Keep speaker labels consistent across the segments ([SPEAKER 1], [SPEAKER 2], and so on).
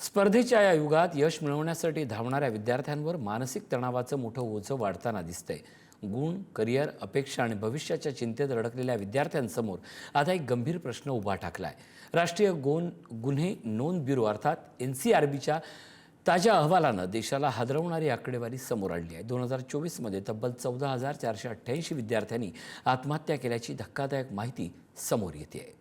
[SPEAKER 1] स्पर्धेच्या या युगात यश मिळवण्यासाठी धावणाऱ्या विद्यार्थ्यांवर मानसिक तणावाचं मोठं ओझं वाढताना दिसतंय। गुण, करिअर, अपेक्षा आणि भविष्याच्या चिंतेत अडकलेल्या विद्यार्थ्यांसमोर आता एक गंभीर प्रश्न उभा ठाकलाय। राष्ट्रीय गुन्हे नोंद ब्युरो अर्थात NCRBच्या ताज्या अहवालानं देशाला हादरवणारी आकडेवारी समोर आणली आहे। 2024 मध्ये तब्बल 14,488 विद्यार्थ्यांनी आत्महत्या केल्याची धक्कादायक माहिती समोर येते।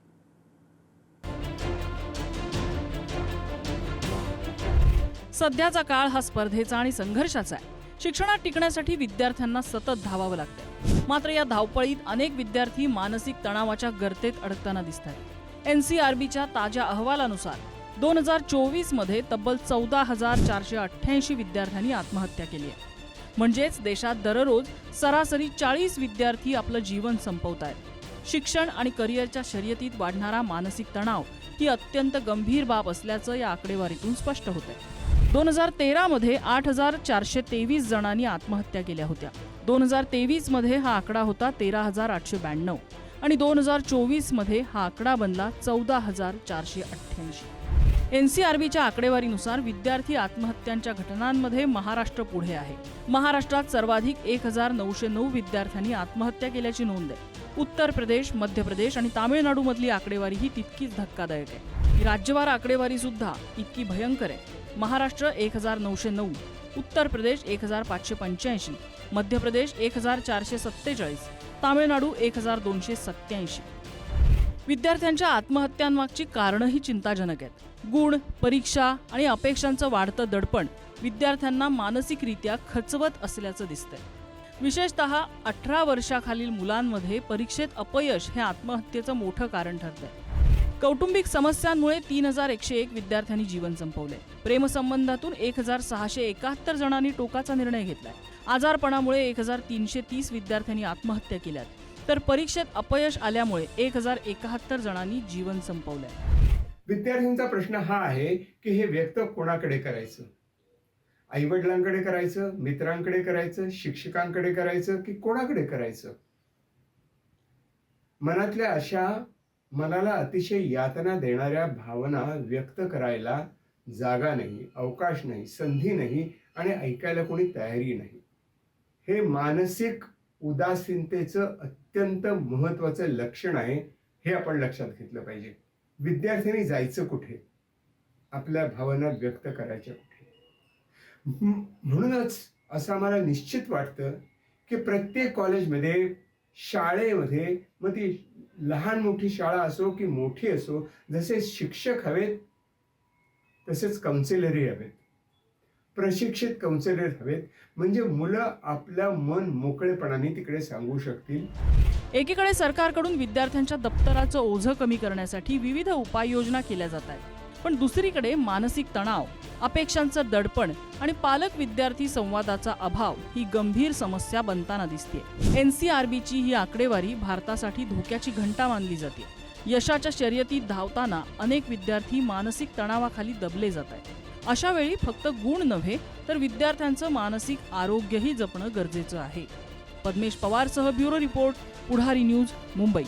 [SPEAKER 2] सध्याचा काळ हा स्पर्धेचा आणि संघर्षाचा आहे। शिक्षणात टिकण्यासाठी विद्यार्थ्यांना सतत धावावं लागतं। मात्र या धावपळीत अनेक विद्यार्थी मानसिक तणावाच्या गर्तेत अडकताना दिसतात। NCRBच्या ताज्या अहवालानुसार 2024 मध्ये तब्बल 14,488 विद्यार्थ्यांनी आत्महत्या केली आहे। म्हणजेच देशात दररोज सरासरी 40 विद्यार्थी आपलं जीवन संपवतायत। शिक्षण आणि करिअरच्या शर्यतीत वाढणारा मानसिक तणाव ही अत्यंत गंभीर बाब असल्याचं या आकडेवारीतून स्पष्ट होतंय। 2013 मध्ये 8,423 जणांनी आत्महत्या केल्या होत्या। 2023 मध्ये हा आकडा होता 13,892 आणि 2024 मध्ये हा आकडा बनला 14,488। NCRBच्या आकडेवारीनुसार विद्यार्थी आत्महत्यांच्या घटनांमध्ये महाराष्ट्र पुढे आहे। महाराष्ट्रात सर्वाधिक 1,909 विद्यार्थ्यांनी आत्महत्या केल्याची नोंद आहे। उत्तर प्रदेश, मध्य प्रदेश आणि तामिळनाडू मधली आकडेवारी ही तितकीच धक्कादायक आहे। राज्यवार आकडेवारी सुद्धा इतकी भयंकर आहे। महाराष्ट्र 1,909, उत्तर प्रदेश 1,585, मध्य प्रदेश 1,447, तामिळनाडू 1,287। विद्यार्थ्यांच्या आत्महत्यांमागची कारणंही चिंताजनक आहेत। गुण, परीक्षा आणि अपेक्षांचं वाढतं दडपण विद्यार्थ्यांना मानसिकरित्या खचवत असल्याचं दिसतंय। विशेषतः 18 वर्षाखालील मुलांमध्ये परीक्षेत अपयश हे आत्महत्येचं मोठं कारण ठरतंय। कौटुंबिक समस्यांमुळे 3,101 विद्यार्थ्यांनी जीवन संपवले। प्रेमसंबंधातून 1,671 जणांनी टोकाचा निर्णय घेतलाय। आजारपणामुळे 1,330 विद्यार्थ्यांनी आत्महत्या केल्यात, तर परीक्षेत अपयश आल्यामुळे 1,071 जणांनी जीवन संपवलंय।
[SPEAKER 3] विद्यार्थ्यांचा प्रश्न हा आहे की हे व्यक्त कोणाकडे करायचं? आई-वडिलांकडे करायचं, मित्रांकडे करायचं, शिक्षकांकडे करायचं की कोणाकडे करायचं? मनातल्या अशा मनाला अतिशय यातना देणाऱ्या भावना व्यक्त करायला जागा नाही, अवकाश नाही, संधी नाही आणि ऐकायला कोणी तयारी नाही। हे मानसिक उदासीनतेचं अत्यंत महत्त्वाचं लक्षण आहे, हे आपण लक्षात घेतलं पाहिजे। विद्यार्थ्यांनी जायचं कुठे? आपल्या भावना व्यक्त करायच्या कुठे? म्हणूनच असं आम्हाला निश्चित वाटतं की प्रत्येक कॉलेजमध्ये, शाळेमध्ये, मग ती लहान मोठी शाळा असो की मोठी असो, जसे शिक्षक हवेत तसेच काउन्सिलरही हवेत, प्रशिक्षित काउन्सिलर हवेत, म्हणजे मुलं आपलं मन मोकळेपणाने तिकडे सांगू शकतील।
[SPEAKER 2] एकीकडे सरकारकडून विद्यार्थ्यांच्या दप्तराचं ओझं कमी करण्यासाठी विविध उपाययोजना केल्या जात आहेत, पण दुसरीकडे मानसिक तणाव, अपेक्षांचं दडपण आणि पालक विद्यार्थी संवादाचा अभाव ही गंभीर समस्या बनताना दिसते। NCRBची ही आकडेवारी भारतासाठी धोक्याची घंटा मानली जाते। यशाच्या शर्यतीत धावताना अनेक विद्यार्थी मानसिक तणावाखाली दबले जात आहेत। अशा वेळी फक्त गुण नव्हे तर विद्यार्थ्यांचं मानसिक आरोग्यही जपणं गरजेचं आहे। पद्मेश पवारसह ब्युरो रिपोर्ट, पुढारी न्यूज, मुंबई।